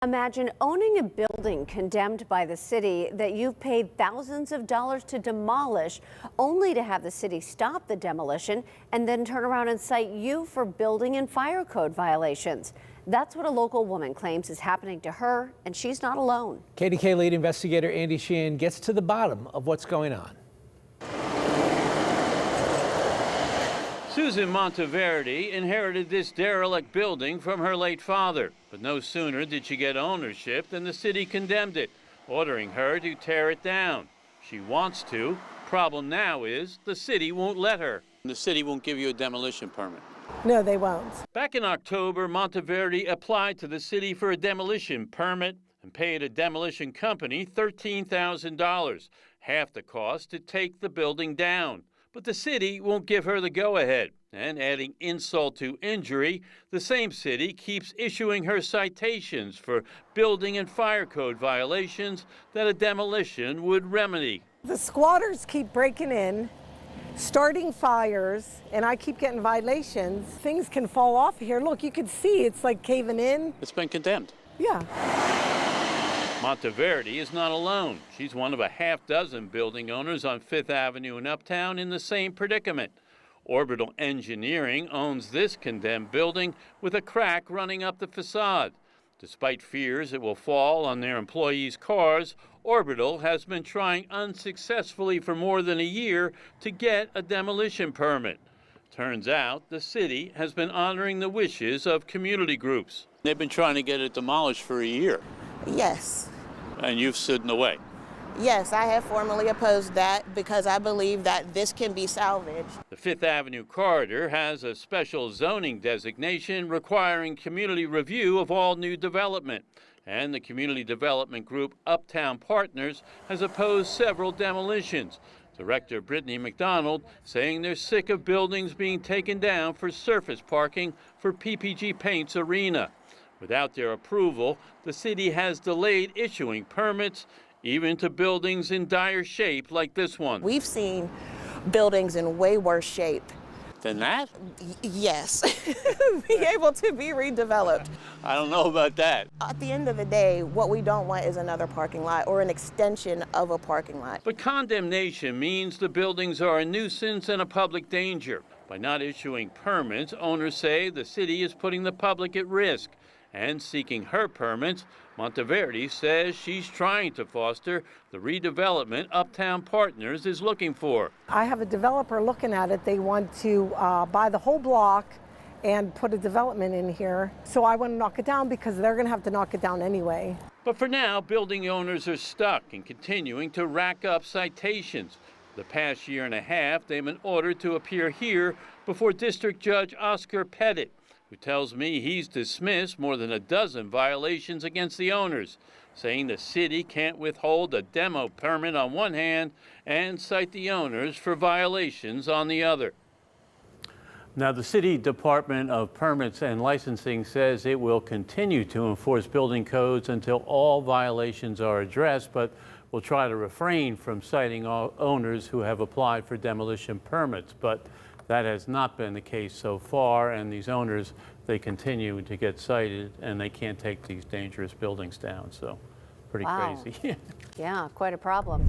Imagine owning a building condemned by the city that you've paid thousands of dollars to demolish, only to have the city stop the demolition and then turn around and cite you for building and fire code violations. That's what a local woman claims is happening to her, and she's not alone. KDKA lead investigator Sheehan gets to the bottom of what's going on. Susan Monteverde inherited this derelict building from her late father, but no sooner did she get ownership than the city condemned it, ordering her to tear it down. She wants to. Problem now is the city won't let her. The city won't give you a demolition permit. No, they won't. Back in October, Monteverde applied to the city for a demolition permit and paid a demolition company $13,000, half the cost to take the building down. But the city won't give her the go-ahead. And adding insult to injury, the same city keeps issuing her citations for building and fire code violations that a demolition would remedy. The squatters keep breaking in, starting fires, and I keep getting violations. Things can fall off here. Look, you can see it's like caving in. It's been condemned. Yeah. Monteverde is not alone. She's one of a half-dozen building owners on 5th Avenue in Uptown in the same predicament. Orbital Engineering owns this condemned building with a crack running up the facade. Despite fears it will fall on their employees' cars, Orbital has been trying unsuccessfully for more than a year to get a demolition permit. Turns out the city has been honoring the wishes of community groups. They've been trying to get it demolished for a year. Yes. And you've stood in the way. Yes, I have formally opposed that because I believe that this can be salvaged. The 5th Avenue corridor has a special zoning designation requiring community review of all new development. And the community development group Uptown Partners has opposed several demolitions. Director Brittany McDonald saying they're sick of buildings being taken down for surface parking for PPG Paint's arena. Without their approval, the city has delayed issuing permits, even to buildings in dire shape like this one. We've seen buildings in way worse shape. Than that? Yes. Be able to be redeveloped. I don't know about that. At the end of the day, what we don't want is another parking lot or an extension of a parking lot. But condemnation means the buildings are a nuisance and a public danger. By not issuing permits, owners say the city is putting the public at risk. And seeking her permits, Monteverde says she's trying to foster the redevelopment Uptown Partners is looking for. I have a developer looking at it. They want to buy the whole block and put a development in here. So I want to knock it down because they're going to have to knock it down anyway. But for now, building owners are stuck and continuing to rack up citations. The past year and a half, they've been ordered to appear here before District Judge Oscar Pettit, who tells me he's dismissed more than a dozen violations against the owners, saying the city can't withhold a demo permit on one hand and cite the owners for violations on the other. Now, the City Department of Permits and Licensing says it will continue to enforce building codes until all violations are addressed, but will try to refrain from citing all owners who have applied for demolition permits. But that has not been the case so far, and these owners, they continue to get cited, and they can't take these dangerous buildings down. So pretty wow. crazy. Yeah, quite a problem.